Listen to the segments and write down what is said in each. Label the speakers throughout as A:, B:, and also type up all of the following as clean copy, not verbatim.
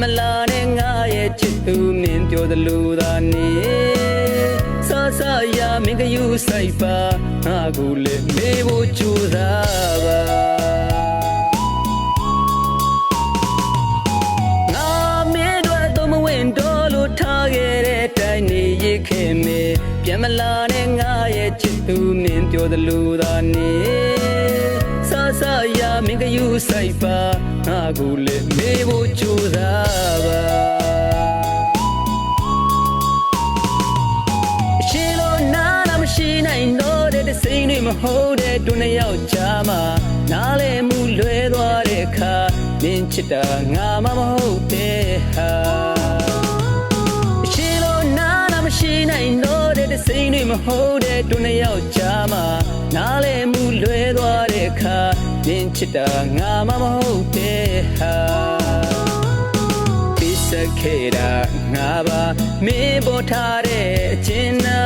A: မလာနဲ့ငါရဲ့ချစ်သူမင်းပြောသလိုသာနေဆဆရာမင်းကယူဆိုင်ပါငါကိုလည်းမေးဖို့ကြိုးစားပါငါမင်းတို့တော့မဝင်တော့လို့ထားခဲ့တဲ့တိုင်းနေရခဲ့မေပြန်မလာနဲ့ငါရဲ့ချစ်သူမင်းပြောသလိုသာနေဆဆရာမင်းကယူဆိုင်ပါငါကိုလည်းမေးဖို့ကြိုးစားပါရှိလို့နားမရှိနိုင်တော့တဲ့စိတ်တွေမဟုတ်တဲ့တွန်းရောက်ချာမှာနားလေမှုလွဲသွားတဲ့အခါမင်းချစ်တာငါမှမဟုတ်တဲ့ဟာရှိလို့နားမရှိနိုင်တော့တဲ့စိတ်တွေမဟုတ်တဲ့တွန်းရောက်ချာမှာနားလေမှုလွဲသွားတဲ့အခါမင်းချစ်တာငါမှမဟုတ်တဲ့ဟာပိစခေတာငါပါမင်းပေါ်ထားတဲ့အချင်းနာ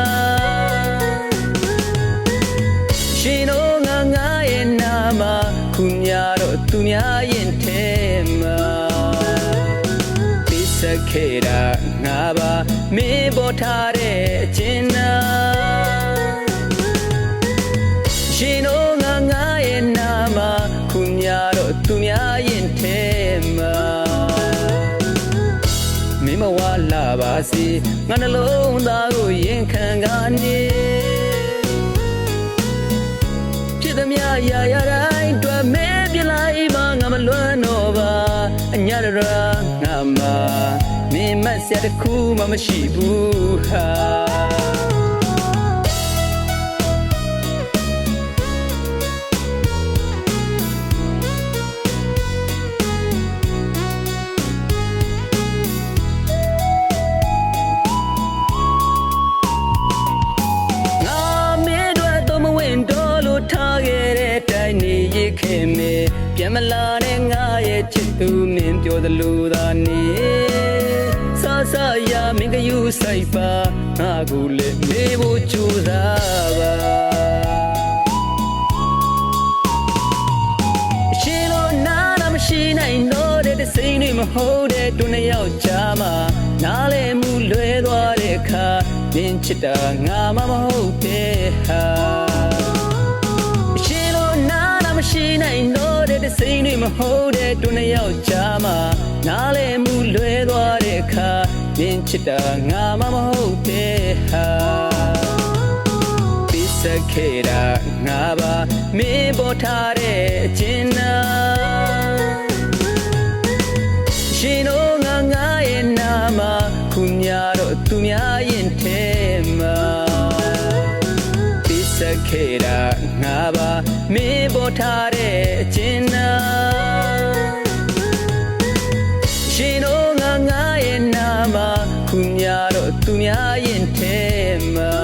A: ရှင်တို့ငါရဲ့နာမခုများတော့သူများရင်ထဲမှာပိစခေတာငါပါမင်းပေါ်ထားတဲ့အချင်းနာရှင်တို့ငါရဲ့နာမခုများတော့သူများရင်ထဲမှာမင်းမဝလာပါစေငါနှလုံးသားကိုရင်ခံကနေဖြစ်သမျှရာရာတိုင်းတွေ့မဲပြလိုက်မှငါမလွမ်းတော့ပါအညာရငါမှမင်းမဆက်တစ်ခုမှမရှိဘူးဟာထားခဲ့တဲ့တိုင်းနေရခဲ့မေပြန်မလာနဲ့ငါရဲ့ချစ်သူမင်းပြောသလိုသာနေဆဆရာမင်းကယူဆိုင်ပါငါကိုလည်းမေးဖို့ကြိုးစားပါရှိလို့နားမရှိနိုင်တော့တဲ့စိတ်တွေမဟုတ်တဲ့တွန်းရောက်ချာမှာနားလေမှုလွဲသွားတဲ့အခါမင်းချစ်တာငါမှမဟုတ်တဲ့ဟာမရှိနိုင်တော့တဲ့စိတ်တွေမဟုတ်တဲ့တွန်းရောက်ချာမှာနားလေမှုလွဲသွားတဲ့အခါမင်းချစ်တာငါမှမဟုတ်တဲ့ဟာပိစခေတာငါပါမင်းပေါ်ထားတဲ့အချင်းနာရှင်တို့ငါရဲ့နာမခုများတော့သူများရင်ထဲမှာစခေတာငါပါမင်းပေါ်ထားတဲ့အချင်းနာရှင်တို့ငါရဲ့နာမခုများတော့သူများရင်ထဲမှာ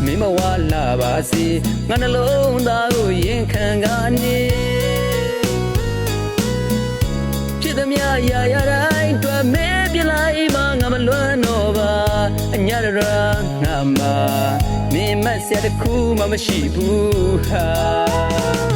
A: မင်းမဝလာပါစေငါနှလုံးသားကိုရင်ခံကနေဖြစ်သမျှရာရာတိုင်းတွေ့မဲပြလိုက်မှငါမလွမ်းတော့ပါအညာရငါမှမင်းမဆက်တစ်ခုမှမရှိဘူးဟာ